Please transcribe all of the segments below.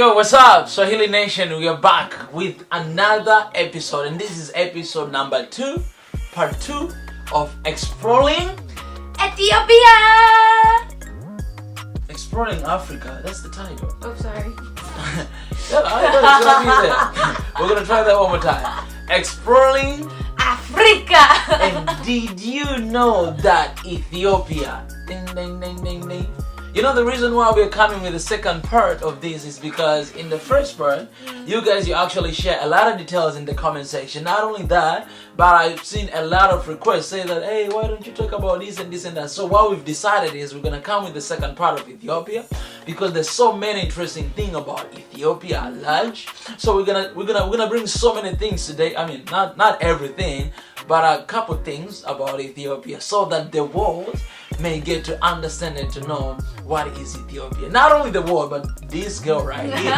Yo, what's up, Swahili Nation? We are back with another episode, and this is episode number 2, part 2 of Exploring Ethiopia! Exploring Africa, that's the title. Oh, sorry. We're gonna try that one more time. Exploring Africa! And did you know that Ethiopia, ding ding ding ding ding, you know the reason why we're coming with the second part of this is because in the first part, you actually share a lot of details in the comment section. Not only that, but I've seen a lot of requests say that, hey, why don't you talk about this and this and that? So what we've decided is we're gonna come with the second part of Ethiopia because there's so many interesting things about Ethiopia at large. So we're gonna bring so many things today. I mean, not everything, but a couple things about Ethiopia so that the world may get to understand and to know what is Ethiopia. Not only the world, but this girl right here.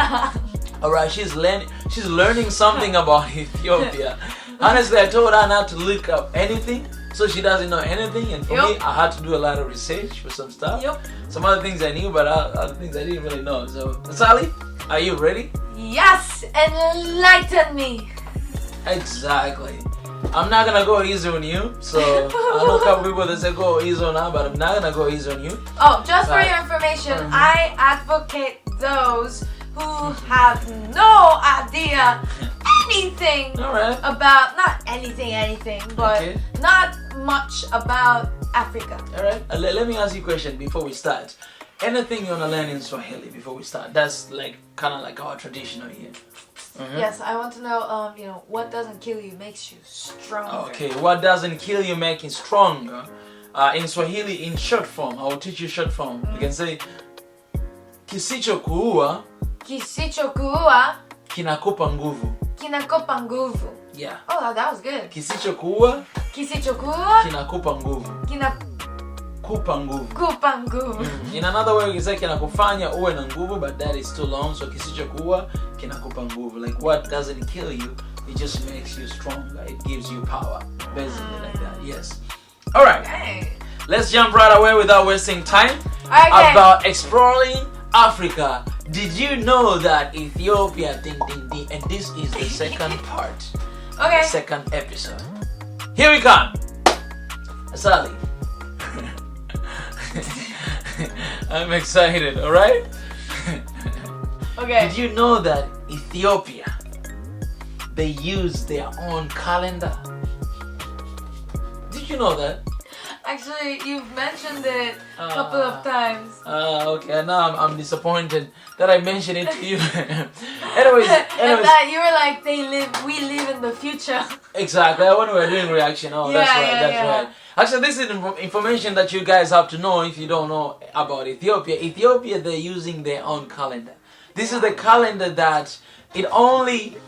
Alright, she's learning something about Ethiopia. Honestly, I told her not to look up anything, so she doesn't know anything. And for me, I had to do a lot of research for some stuff. Some other things I knew, but other things I didn't really know. So, Sally, are you ready? Yes, enlighten me. Exactly. I'm not gonna go easy on you, so I know a couple people that say go easy on her, but I'm not gonna go easy on you. Oh, just for your information, I advocate those who have no idea anything about, not anything, but not much about Africa. Alright, let me ask you a question before we start. Anything you wanna learn in Swahili before we start? That's like kind of like our traditional here. Yes, I want to know, what doesn't kill you makes you stronger. Okay, what doesn't kill you makes you stronger? In Swahili, in short form, I will teach you short form. You can say, kisichokuua kinakupa nguvu. Kinakupa nguvu. Yeah. Oh, that was good. Kisichokuua kinakupa nguvu. Kupa nguvu. Kupa nguvu. In another way, we can say kinakufanya uwe na nguvu, but that is too long. So kisichokuua kinakupa nguvu. Like what doesn't kill you, it just makes you stronger. It gives you power. Basically like that. Yes. All right. Okay. Let's jump right away without wasting time. Okay. About exploring Africa. Did you know that Ethiopia ding ding ding, and this is the second part. Okay. The second episode. Here we come. Sally. I'm excited, alright? Okay. Did you know that Ethiopia, they use their own calendar? Did you know that? Actually, you've mentioned it a couple of times. Okay, now I'm disappointed that I mentioned it to you. anyways. And that you were like, we live in the future. Exactly, when we were doing reaction. Oh, that's right. Actually, this is information that you guys have to know if you don't know about Ethiopia. Ethiopia, they're using their own calendar. This is the calendar that they only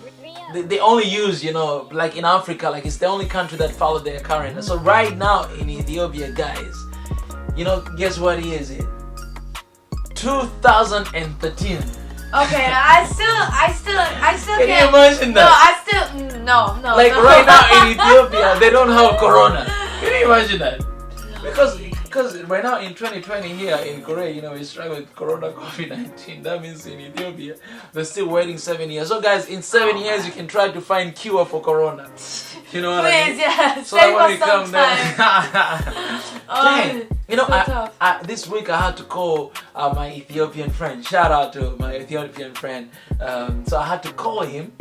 use, like in Africa, like it's the only country that follow their calendar. So right now in Ethiopia, guys, guess what year is it? 2013. Okay, I still Can can't. you imagine that? No. Like right now in Ethiopia, they don't have corona. Can you imagine that? Because right now in 2020 here in Korea, we struggle with corona COVID-19. That means in Ethiopia, they're still waiting 7 years. So guys, in 7 years, you can try to find cure for corona. You know what I mean? Please, yeah. So Save when us we come there. Dang. This week I had to call my Ethiopian friend. Shout out to my Ethiopian friend. So I had to call him.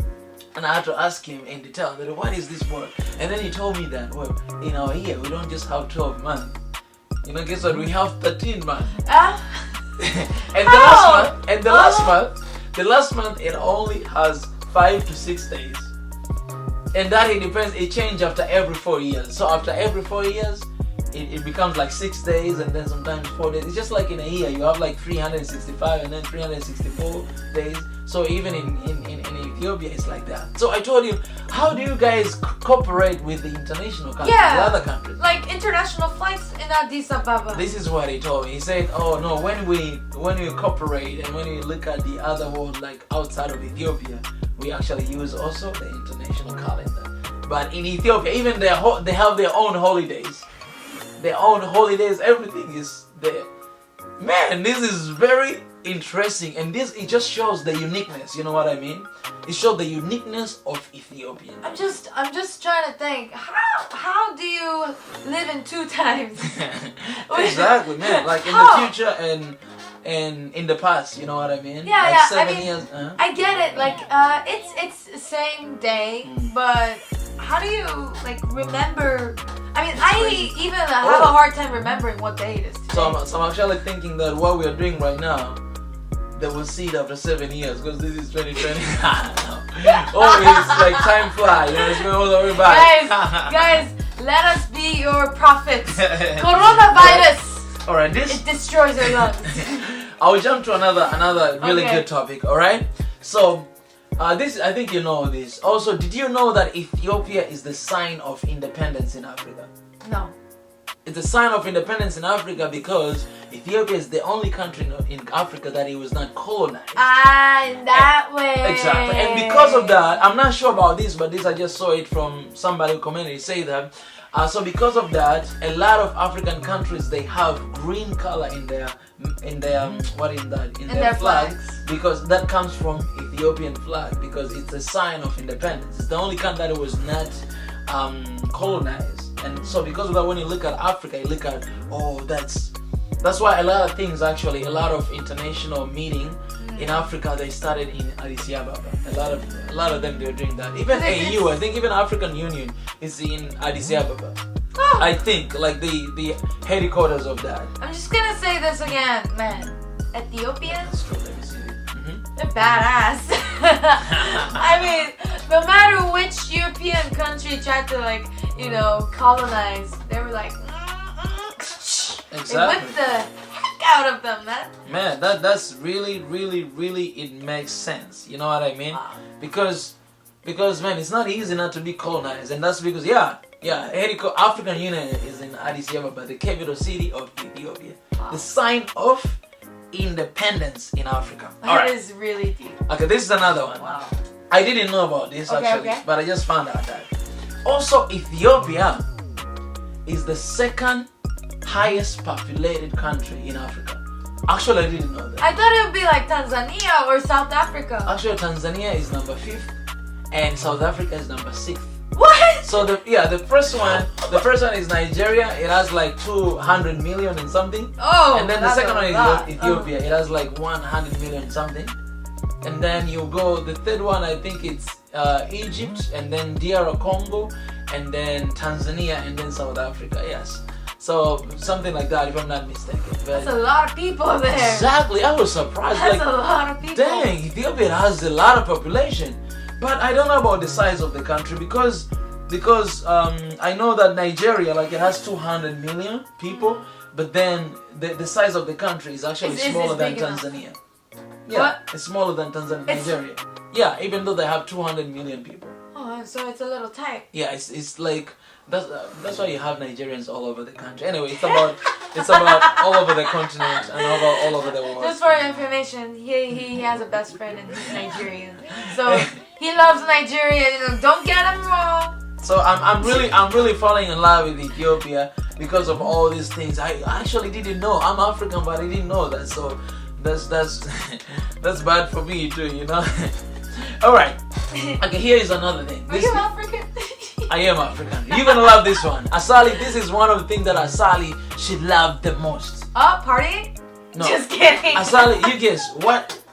And I had to ask him in detail, what is this word? And then he told me that, well, in our year, we don't just have 12 months. Guess what? We have 13 months. And the last month, it only has 5 to 6 days. And that it depends, it changes after every 4 years. So after every 4 years, it becomes like 6 days and then sometimes 4 days. It's just like in a year, you have like 365 and then 364 days. So even in Ethiopia, it's like that. So I told you, how do you guys cooperate with the international countries, the other countries? Like international flights in Addis Ababa. This is what he told me. He said, oh no, when we cooperate and when we look at the other world, like outside of Ethiopia, we actually use also the international calendar. But in Ethiopia, even they have their own holidays. Their own holidays, everything is there. Man, this is very interesting, and it just shows the uniqueness. You know what I mean? It shows the uniqueness of Ethiopian. I'm just trying to think. How do you live in two times? Exactly, man. Like in the future and in the past. You know what I mean? Yeah, like yeah. 7 years. I get it. Like it's the same day, but how do you like remember? I mean, I even have a hard time remembering what day it is today. So I'm actually thinking that what we are doing right now, they will see it after 7 years, because this is 2020. Always like time fly, you know, it's going all the way back. Guys, let us be your prophets. Coronavirus. All right, it destroys your lungs. I'll jump to another really good topic. All right, so. This, I think you know this. Also, did you know that Ethiopia is the sign of independence in Africa? No. It's a sign of independence in Africa because Ethiopia is the only country in Africa that it was not colonized. In that way. Exactly. And because of that, I'm not sure about this, but I just saw it from somebody who commented, say that. So because of that, a lot of African countries, they have green color in their flag, because that comes from Ethiopian flag, because it's a sign of independence. It's the only country that was not colonized, and so because of that, when you look at Africa, you look at that's why a lot of things, actually, a lot of international meeting in Africa, they started in Addis Ababa. A lot of them, they're doing that. Even AU, I think even African Union is in Addis Ababa. Oh. I think, like the headquarters of that. I'm just gonna say this again, man. Ethiopians, they're badass. I mean, no matter which European country tried to colonize, they were like, exactly. They whipped the heck out of them, man. Man, that's really, it makes sense. You know what I mean? Wow. Because man, it's not easy not to be colonized, and that's because African Union is in Addis Ababa, the capital city of Ethiopia. Wow. The sign of independence in Africa. That is really deep. Okay, this is another one. Wow. I didn't know about this actually, but I just found out that. Also, Ethiopia is the second highest populated country in Africa. Actually, I didn't know that. I thought it would be like Tanzania or South Africa. Actually, Tanzania is number 5th, and South Africa is number 6th. What? So the first one is Nigeria. It has like 200 million and something. Oh. And then the second one is Ethiopia. It has like 100 million something. And then you go, the third one, I think it's Egypt, and then DR Congo, and then Tanzania, and then South Africa. Yes. So something like that, if I'm not mistaken. But that's a lot of people there. Exactly. I was surprised. That's a lot of people. Dang, Ethiopia has a lot of population. But I don't know about the size of the country, because I know that Nigeria, like, it has 200 million people, but then the size of the country is actually smaller than Tanzania. Yeah, what? It's smaller than Tanzania, Nigeria. Yeah, even though they have 200 million people. Oh, so it's a little tight. Yeah, it's like that's why you have Nigerians all over the country. Anyway, it's about all over the continent and all over the world. Just for information, he has a best friend and he's Nigerian, so he loves Nigeria. Don't get him wrong. So I'm really falling in love with Ethiopia because of all these things. I actually didn't know. I'm African, but I didn't know that. So that's bad for me too, you know. All right. Okay, here is another thing. Are you African? I am African. You're gonna love this one. Asali, this is one of the things that Asali should love the most. Oh, party? No. Just kidding. Asali, you guess what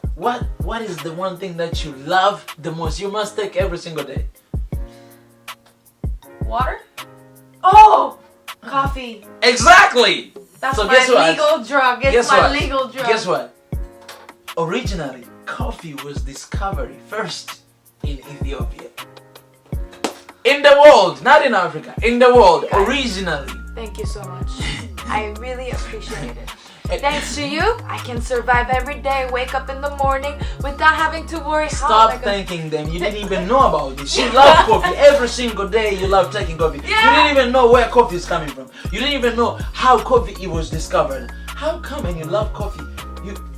is the one thing that you love the most? You must take every single day. Water? Oh, coffee. Exactly. That's so my legal drug. It's my legal drug. Guess what? Originally, coffee was discovered first in Ethiopia. In the world, not in Africa. In the world, originally. Thank you so much. I really appreciate it. Thanks to you, I can survive every day, wake up in the morning without having to worry. Stop thanking them. You didn't even know about this. You love coffee. Every single day you love taking coffee. Yeah. You didn't even know where coffee is coming from. You didn't even know how coffee was discovered. How come when you love coffee,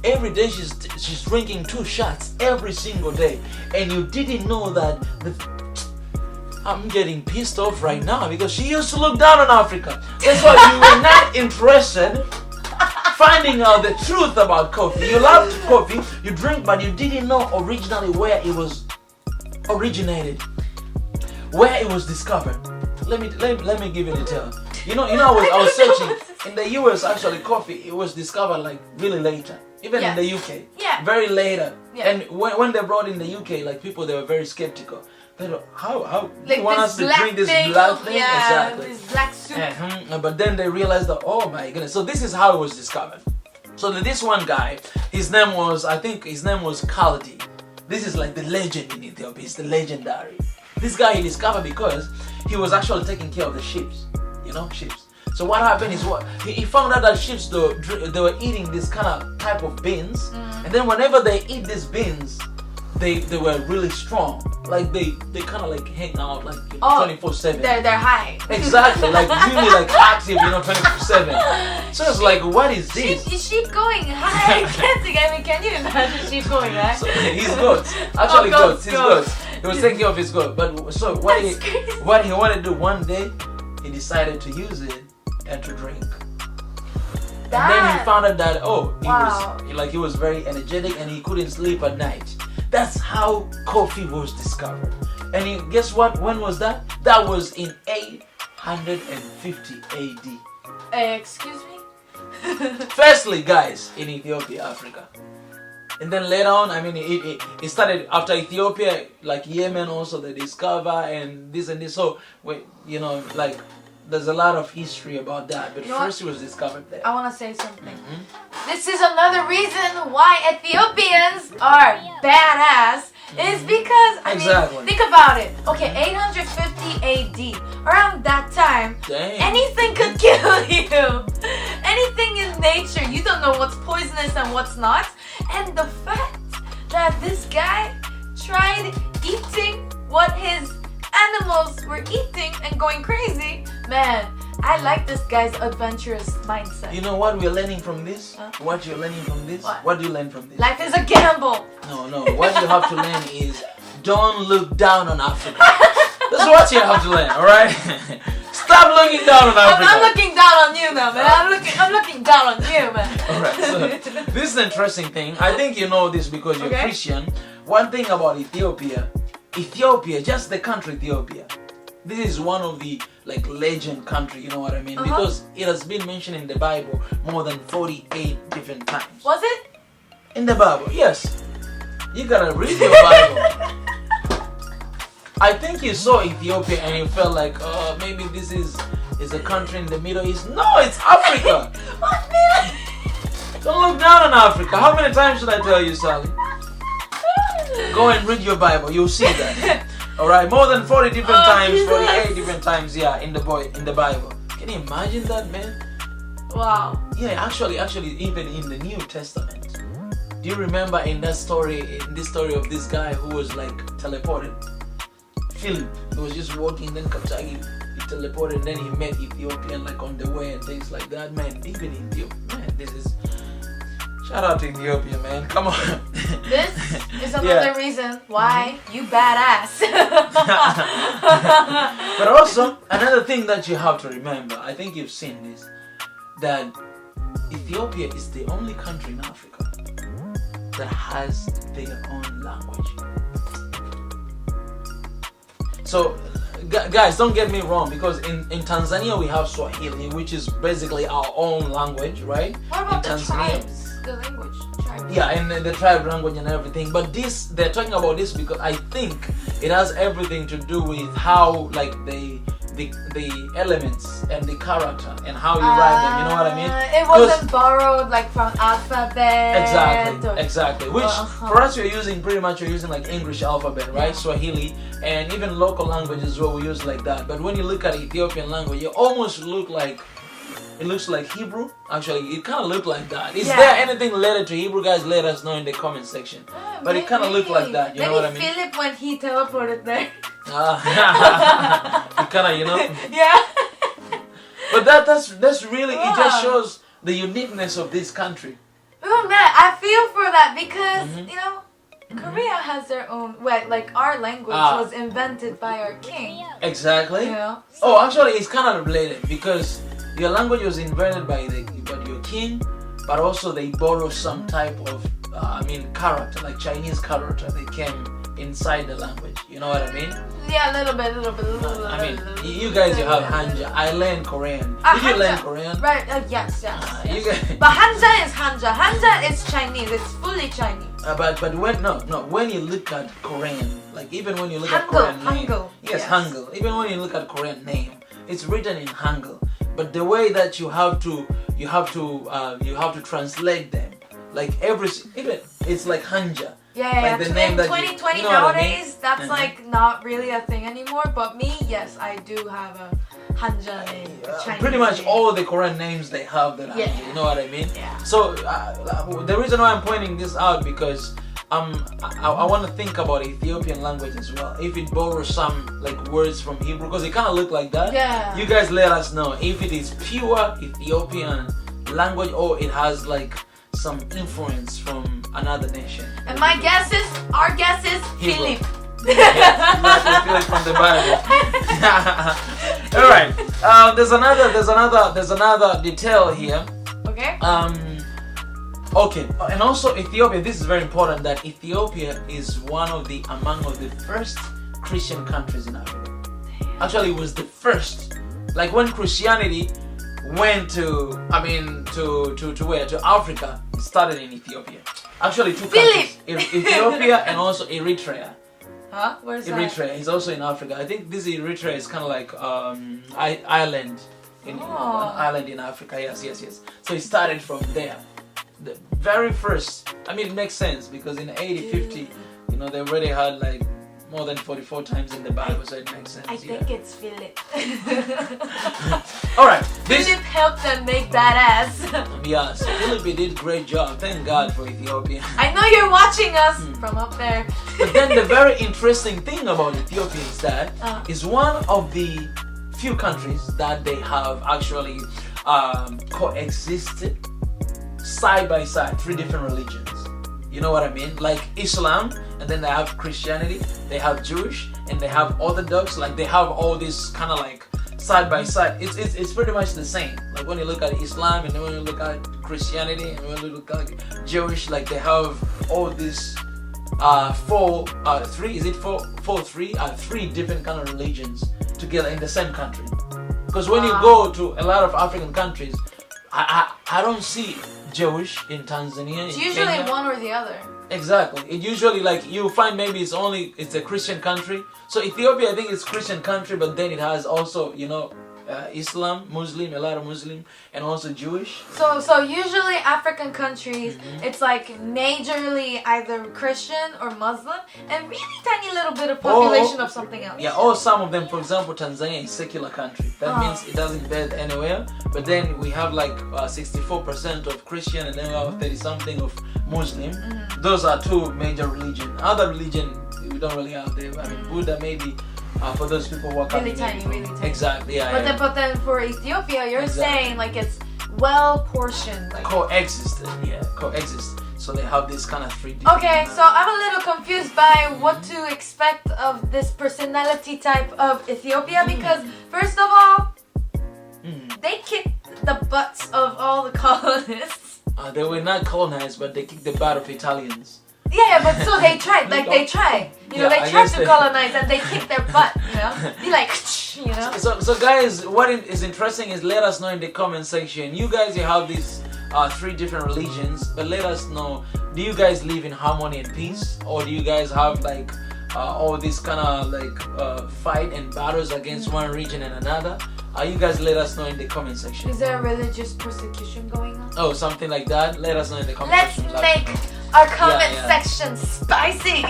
every day she's drinking 2 shots every single day, and you didn't know that I'm getting pissed off right now because she used to look down on Africa. That's why you were not interested finding out the truth about coffee. You loved coffee, you drink, but you didn't know originally where it was originated, where it was discovered. Let me give you a tell. You know, I was searching. In the US, actually, coffee, it was discovered like really later. Even in the UK. Yeah. Very later. Yeah. And when they brought in the UK, like people, they were very skeptical. They don't, how like you want us to drink this black thing? Yeah, exactly. this black soup. But then they realized that, oh my goodness. So this is how it was discovered. So this one guy, I think his name was Kaldi. This is like the legend in Ethiopia. It's the legendary. This guy he discovered because he was actually taking care of the sheep. You know, sheep. So what happened is he found out that sheep they were eating this kind of type of beans, and then whenever they eat these beans, they were really strong. Like they kind of like hang out like 24/7. They're high. Exactly, like really like active, 24/7. So it's like, what is this? Sheep going high. Can you imagine sheep going high? So he's goats. Actually, goats. He's goats. He was taking care of his goat. But so what he wanted to do one day, he decided to use it and to drink. And then he found out that he was very energetic and he couldn't sleep at night. That's how coffee was discovered. And guess what? When was that? That was in 850 AD. Excuse me? Firstly, guys, in Ethiopia, Africa. And then later on, I mean, it started after Ethiopia, like Yemen also they discover and this. So, like there's a lot of history about that. But first it was discovered there. I want to say something. This is another reason why Ethiopians are badass. Is because, I mean, think about it. Okay, 850 AD. Around that time, anything could kill you. Anything in nature. You don't know what's poisonous and what's not. And the fact that this guy tried eating what his animals were eating and going crazy, man, I like this guy's adventurous mindset. You know what we're learning from this? What you're learning from this? What do you learn from this? Life is a gamble. No. What you have to learn is don't look down on Africa. That's what you have to learn, alright? Stop looking down on Africa. I'm looking down on you now, man. I'm looking down on you, man. Alright, so this is an interesting thing. I think you know this because you're Christian. One thing about Ethiopia, just the country Ethiopia, this is one of the legend country, you know what I mean? Because it has been mentioned in the Bible more than 48 different times. Was it? In the Bible, yes. You gotta read your Bible. I think you saw Ethiopia and you felt like, oh, maybe this is a country in the Middle East. No, it's Africa. What Middle? Don't look down on Africa. How many times should I tell you, Sally? Go and read your Bible. You'll see that. Alright, more than 40 different times, Jesus. 48 different times, in the Bible. Can you imagine that, man? Wow. Yeah, actually, even in the New Testament. Do you remember in this story of this guy who was teleported? Philip, he was just walking, then Kapsagi, he teleported, and then he met Ethiopian on the way and things like that, man. Even Ethiopia, man, this is... Shout out to Ethiopia, man. Come on. This is another reason why you badass. But also, another thing that you have to remember, I think you've seen this, that Ethiopia is the only country in Africa that has their own language. So, guys, don't get me wrong, because in Tanzania we have Swahili, which is basically our own language, right? What about in the tribes? The language, tribe. Yeah, and the tribe language and everything. But they're talking about this because I think it has everything to do with how the elements and the character and how you write them. You know what I mean? It wasn't borrowed from alphabet. Exactly. Which for us you're using English alphabet, right? Swahili, and even local languages where we use like that. But when you look at Ethiopian language, it almost looks like Hebrew. Actually, it kind of looked like that. Is there anything related to Hebrew? Guys, let us know in the comment section. But it kind of looked like that. You know what I mean? Maybe Philip when he teleported there. It kind of, Yeah. But that's really, it just shows the uniqueness of this country. Oh man, I feel for that because, Korea has their own, our language was invented by our king. Exactly. So actually, it's kind of related because your language was invented by your king, but also they borrow some type of character, like Chinese character. They came inside the language. You know what I mean? Yeah, a little bit. I mean, you guys, you have Hanja. I learned Korean. Did you learn Korean? Right. Yes. You guys... But Hanja is Hanja. Hanja is Chinese. It's fully Chinese. But when you look at Korean, like even when you look at Hangul, Korean name, Hangul. yes, Hangul. Even when you look at Korean name, it's written in Hangul. But the way that you have to translate them, like even it's like Hanja. Yeah. Like the name In that 2020 you know what I mean? nowadays, that's like not really a thing anymore. But me, yes, I do have a Hanja name. Chinese Pretty much name. all the Korean names they have that Hanja. You know what I mean? Yeah. So the reason why I'm pointing this out because I want to think about Ethiopian language as well. If it borrows some like words from Hebrew, because it kind of look like that. Yeah. You guys let us know if it is pure Ethiopian language or it has like some influence from another nation. And our guess is Hebrew. Philip. Yes, Philip from the Bible. All right. There's another detail here. Okay. Okay, and also Ethiopia. This is very important that Ethiopia is among the first Christian countries in Africa. Actually, it was the first. Like when Christianity went to where? To Africa. It started in Ethiopia. Actually, two countries: Ethiopia and also Eritrea. Huh? Where's that? Eritrea is also in Africa. I think this Eritrea is kind of like island in Africa. Yes. So it started from there. The very first, it makes sense because in 50, they already had like more than 44 times in the Bible, so it makes sense. I think it's Philip. Alright. Philip helped them make that ass. Yes, Philip did great job. Thank God for Ethiopia. I know you're watching us from up there. But then the very interesting thing about Ethiopia is that is one of the few countries that they have actually coexisted side by side, three different religions. You know what I mean? Like Islam, and then they have Christianity, they have Jewish, and they have Orthodox. Like they have all this kind of like side by side. It's pretty much the same. Like when you look at Islam, and then when you look at Christianity, and when you look at Jewish, like they have all this three different kind of religions together in the same country. Because when you go to a lot of African countries, I don't see Jewish in Tanzania. It's usually Kenya. one or the other. Exactly. It usually like you find maybe it's a Christian country. So Ethiopia, I think it's Christian country, but then it has also Islam, Muslim, a lot of Muslim, and also Jewish. So usually African countries, it's like majorly either Christian or Muslim, and really tiny little bit of population of something else. Yeah, or some of them, for example, Tanzania is a secular country. That means it doesn't bed anywhere. But then we have like 64% of Christian, and then we have 30-something of Muslim. Those are two major religions. Other religion we don't really have them. Buddha maybe. For those people who are really tiny. Exactly, yeah. But then for Ethiopia, you're saying like it's well portioned. Like coexisted. So they have this kind of 3D. Okay, so I'm a little confused by what to expect of this personality type of Ethiopia because first of all, they kicked the butts of all the colonists. They were not colonized, but they kicked the butt of Italians. Yeah, but so they tried. Like they tried. They tried to colonize and they kicked their butt. Be like, So guys, what is interesting is let us know in the comment section. You guys, you have these three different religions, but let us know. Do you guys live in harmony and peace, or do you guys have like all this kind of like fight and battles against one region and another? You guys let us know in the comment section. Is there religious persecution going on? Oh, something like that? Let us know in the comment section. Let's make our comment section spicy.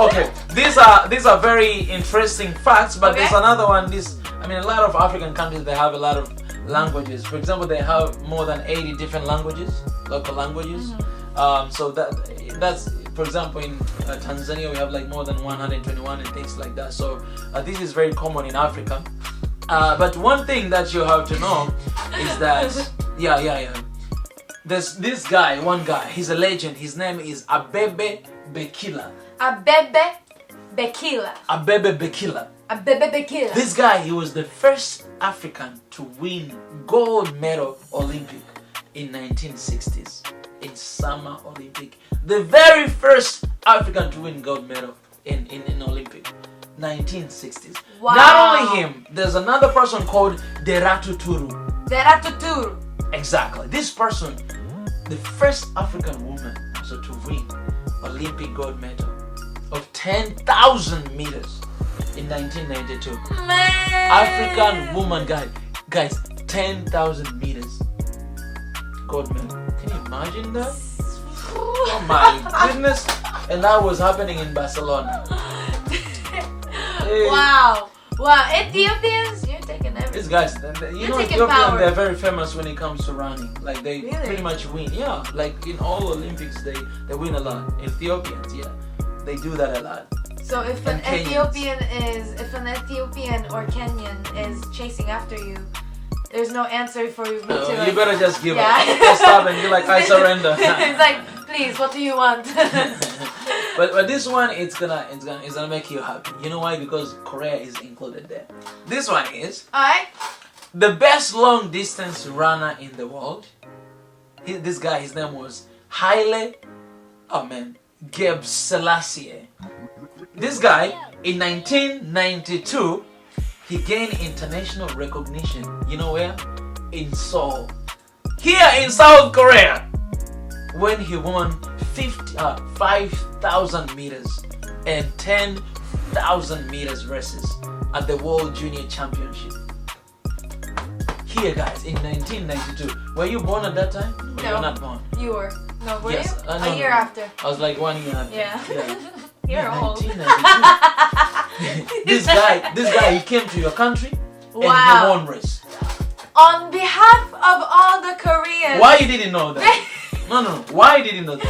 Okay. These are very interesting facts, but there's another one. A lot of African countries, they have a lot of languages. For example, they have more than 80 different languages, local languages. So that's for example in Tanzania we have like more than 121 and things like that. So this is very common in Africa. But one thing that you have to know is that there's this guy, one guy, he's a legend. His name is Abebe Bikila. Abebe Bikila. This guy, he was the first African to win gold medal Olympic in 1960s in Summer Olympic. The very first African to win gold medal in Olympic. 1960s. Wow. Not only him, there's another person called Deratu Turu. Deratu Turu. Exactly. This person, the first African woman also to win Olympic gold medal of 10,000 meters in 1992. Man. African woman, guys, 10,000 meters gold medal. Can you imagine that? Oh my goodness! And that was happening in Barcelona. Hey. Wow! Ethiopians, you're taking everything. These guys, you know, Ethiopians, they're very famous when it comes to running. Like they pretty much win. Yeah, like in all Olympics, they win a lot. Ethiopians, yeah, they do that a lot. So if an Ethiopian or Kenyan is chasing after you, there's no answer for you. You better just give up. Just stop and be like, I surrender. It's like, please, what do you want? But this one, it's gonna make you happy. You know why? Because Korea is included there. This one is alright. The best long distance runner in the world. This guy, his name was Haile Selassie. This guy, in 1992, he gained international recognition. You know where? In Seoul. Here in South Korea. When he won 5,000 meters and 10,000 meters races at the World Junior Championship. Here, guys, in 1992. Were you born at that time? No. You were not born. You were. No, were yes. you? A year after. I was like 1 year after. Yeah. You're old. 1992. This guy, he came to your country and he won race. On behalf of all the Koreans. Why you didn't know that? No. Why didn't know that?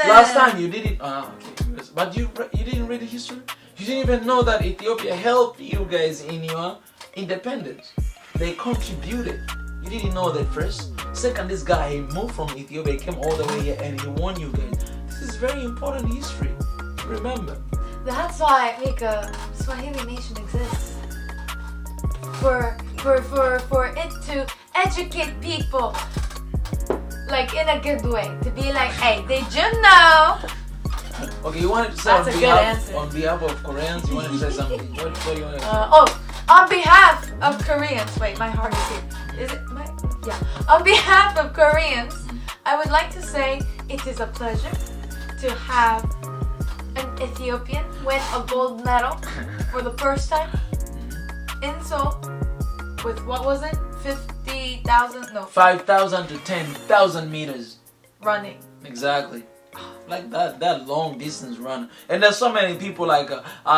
Last time you didn't. Okay. But you didn't read the history. You didn't even know that Ethiopia helped you guys in your independence. They contributed. You didn't know that first. Second, this guy, he moved from Ethiopia, he came all the way here and he won you guys. This is very important history. Remember. That's why, Mika, Swahili Nation exists. For it to educate people. Like in a good way. To be like, hey, did you know? Okay, you wanted to say on behalf of Koreans, you wanted to say something. What do you want to say? On behalf of Koreans. Wait, my heart is here. Is it my? Yeah. On behalf of Koreans, I would like to say it is a pleasure to have an Ethiopian win a gold medal for the first time in Seoul with, what was it? 50,000? No. 5,000 to 10,000 meters. Running. Exactly. Like that long distance run. And there's so many people like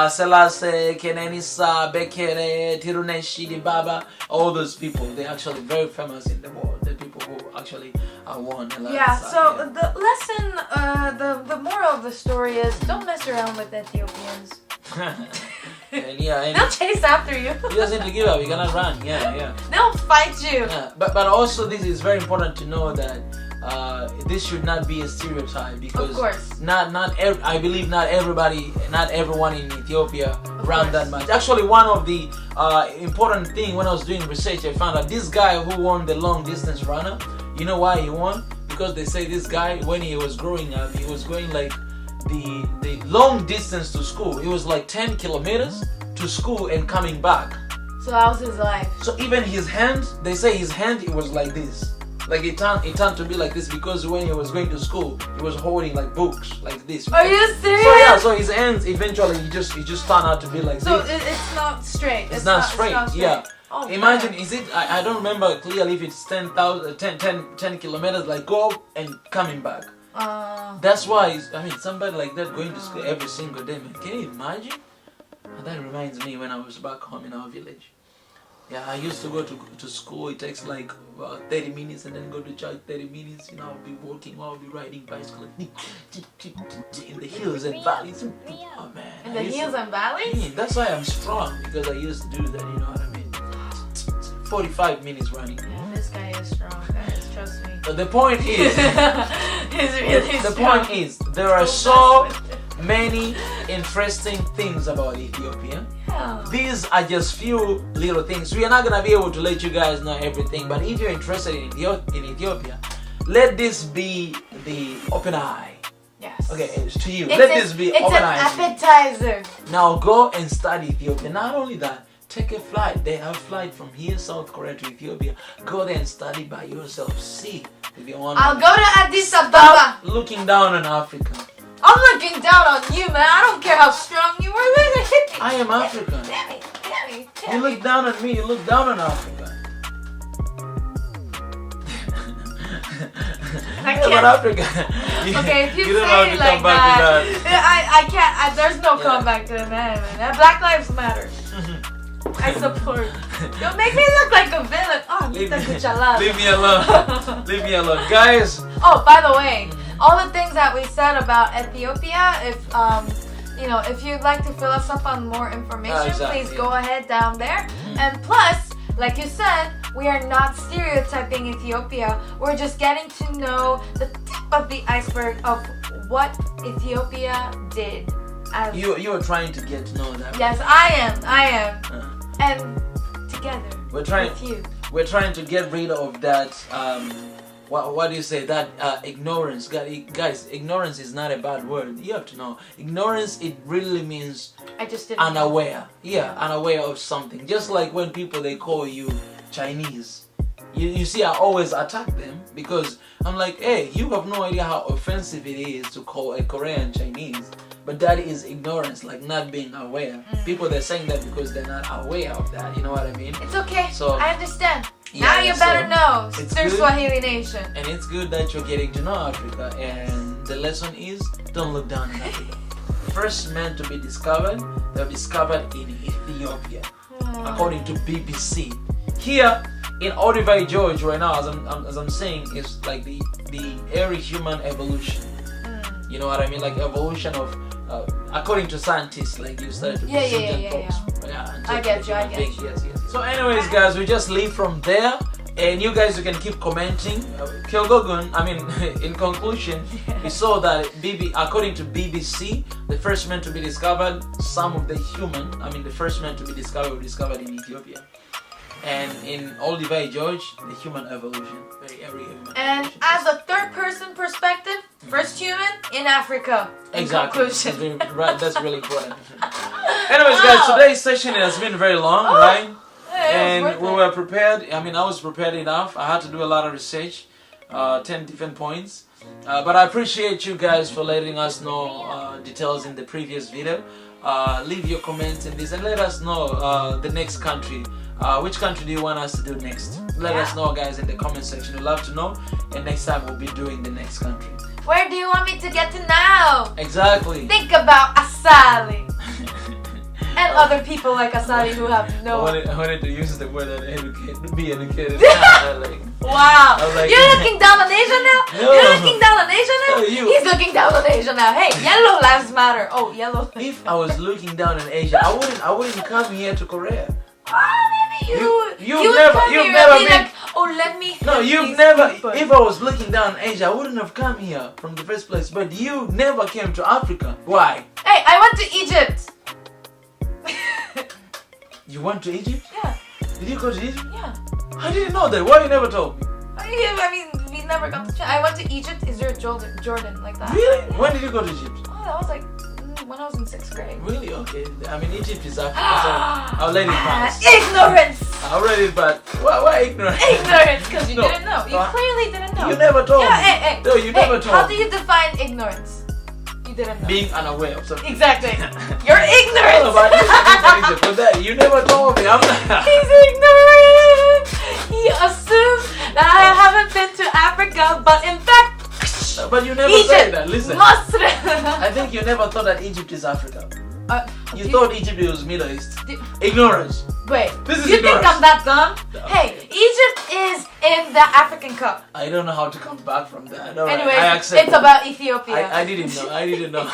Selassie, Kenenisa, Bekele, Tiruneshi, Baba, all those people. They're actually very famous in the world. The people who actually won a lot. Yeah, so the lesson, the moral of the story is don't mess around with Ethiopians. and they'll chase after you. You just need to give up. You cannot run. Yeah. They'll fight you. Yeah. But also this is very important to know that this should not be a stereotype because of course. I believe not everyone in Ethiopia ran that much. Actually, one of the important thing when I was doing research, I found out this guy who won the long distance runner. You know why he won? Because they say this guy, when he was growing up, he was going like the long distance to school. It was like 10 kilometers to school and coming back. So that was his life. So even his hand, they say his hand, it was like this. Like it turned to be like this because when he was going to school, he was holding like books like this. Are you serious? So his hands eventually he just turned out to be like this. So it's not straight. It's not straight. Yeah. Oh, imagine, man. is it? I don't remember clearly if it's 10 kilometers, like go up and coming back. That's why somebody like that going to school every single day, man. Can you imagine? And that reminds me when I was back home in our village. Yeah, I used to go to school. It takes like 30 minutes and then go to church 30 minutes. You know, I'll be walking or I'll be riding bicycle in the hills and valleys. Oh man. In the hills and valleys? That's why I'm strong, because I used to do that, you know what I mean? 45 minutes running. Yeah, this guy is strong, guys, trust me. But the point is, he's really the strong. point is, there are so many interesting things about Ethiopia. These are just few little things. We are not gonna be able to let you guys know everything, but if you're interested in Ethiopia, let this be the open eye. Yes. Okay, it's to you. Let this be open eye. It's an appetizer. Now go and study Ethiopia. Not only that, take a flight. They have flight from here, South Korea to Ethiopia. Go there and study by yourself. See if you want. I'll go to Addis Ababa. Stop looking down on Africa. I'm looking down on you, man. I don't care how strong you are. I am African. You look down on me. You look down on Africa. I can't. About Africa. Okay, if you don't say have to it like come back that, to that. I can't. There's no comeback to that, man. Black Lives Matter. I support. Don't make me look like a villain. Oh, leave me alone. Leave me alone, guys. Oh, by the way, all the things that we said about Ethiopia, if you'd like to fill us up on more information, please go ahead down there. And plus, like you said, we are not stereotyping Ethiopia. We're just getting to know the tip of the iceberg of what Ethiopia did. You are trying to get to know that. Yes, I am. And together with you. We're trying to get rid of that. What do you say? That ignorance, guys. Ignorance is not a bad word. You have to know. Ignorance, it really means unaware. Yeah, unaware of something. Just like when people they call you Chinese. You see, I always attack them because I'm like, hey, you have no idea how offensive it is to call a Korean Chinese. But that is ignorance, like not being aware. People, they're saying that because they're not aware of that. You know what I mean? It's okay. So I understand. Now you better know. It's through Swahili Nation. And it's good that you're getting to know Africa. And the lesson is, don't look down on Africa. First men to be discovered, they're discovered in Ethiopia, according to BBC. Here in Odivai George right now, as I'm saying, is like the early human evolution. You know what I mean? Like evolution of, according to scientists, like you said. I get you. Yes. So anyways, guys, we just leave from there. And you guys, you can keep commenting. In conclusion, we saw that according to BBC, the first man to be discovered, the first man to be discovered were discovered in Ethiopia. And in Odivai George, the human evolution, very early human and evolution. As a third person perspective, first human in Africa. Exactly. That's really important. Anyways, guys, today's session has been very long, right? And we were prepared. I was prepared enough. I had to do a lot of research, 10 different points. But I appreciate you guys for letting us know details in the previous video. Leave your comments in this and let us know the next country. Which country do you want us to do next? Let us know, guys, in the comment section. We'd love to know. And next time we'll be doing the next country. Where do you want me to get to now? Exactly. Think about Asali. And other people like Asali who have no... I wanted to use the word be educated. Wow. You're looking down on Asia now? No. You're looking down on Asia now? No, He's looking down on Asia now. Hey, yellow lives matter. Oh, yellow. If I was looking down on Asia, I wouldn't come here to Korea. Maybe you've never been like, oh, let me. No, you've never. People. If I was looking down on Asia, I wouldn't have come here from the first place. But you never came to Africa. Why? Hey, I went to Egypt. You went to Egypt? Yeah. Did you go to Egypt? Yeah. I didn't know that. Why you never told me? We never got to. I went to Egypt. Is there Jordan like that? Really? When did you go to Egypt? Oh, that was like when I was in 6th grade. Really? Okay. Egypt is Africa. So I'll let it pass. Ignorance! I'll let it pass. Why ignorance? Ignorance, because you didn't know. You clearly didn't know. You never told me. Hey. No, you never told me. How do you define ignorance? You didn't know. Being unaware of something. Exactly. You're ignorant! You never told me. I'm not. He's ignorant! He assumes that I haven't been to Africa, but in fact, but you never said that. Listen. I think you never thought that Egypt is Africa. You thought Egypt was Middle East. Ignorance. Wait. This is you ignorance. think I'm that dumb? Hey, Egypt is in the African Cup. I don't know how to come back from that. Anyway, it's about Ethiopia. I didn't know.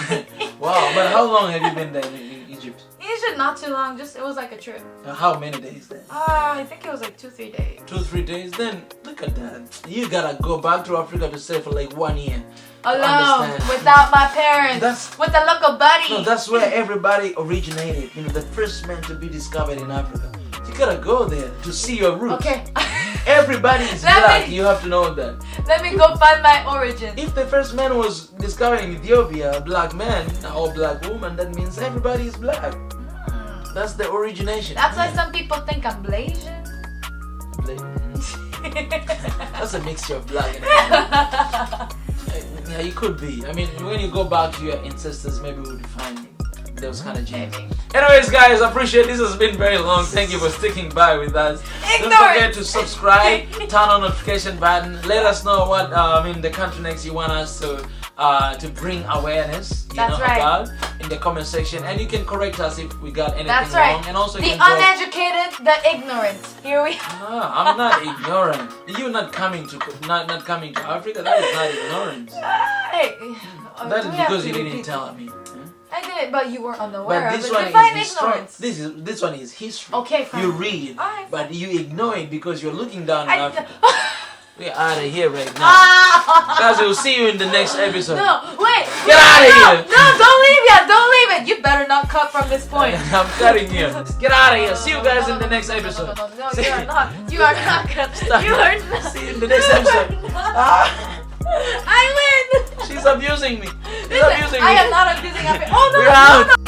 Wow, but how long have you been there in Egypt? Egypt, not too long. It was like a trip. How many days then? I think it was like 2-3 days. 2-3 days? Then look at that. You gotta go back to Africa to stay for like 1 year. alone, without my parents, with a local buddy. No, that's where everybody originated. You know, the first man to be discovered in Africa. You gotta go there to see your roots. Okay. Everybody is black. You have to know that. Let me go find my origin. If the first man was discovered in Ethiopia, a black man or black woman, that means everybody is black. That's the origination. That's why some people think I'm Blasian. That's a mixture of black and African. Yeah, you could be. I mean, when you go back to your ancestors, maybe we'll find those kind of genes. Anyways, guys, I appreciate this has been very long. Thank you for sticking by with us. Don't forget to subscribe, turn on notification button. Let us know what the country next you want us to bring awareness about in the comment section, and you can correct us if we got anything wrong. And also the uneducated, the ignorant. Here we are. No, I'm not ignorant. You're not coming to Africa. That is not ignorance. That is because you didn't tell me. I did, but you were unaware. But this one is ignorance. This one is history. Okay, fine. You read, but you ignore it because you're looking down on Africa. We're out of here right now. Guys, we'll see you in the next episode. No, wait. Get out of here. No, don't leave yet. Don't leave it. You better not cut from this point. I'm cutting you. Get out of here. See you guys in the next episode. No, you are not. You are not gonna. You are not. See you in the next episode. I win. She's abusing me. She's abusing me. I am not abusing. Oh no. We're out.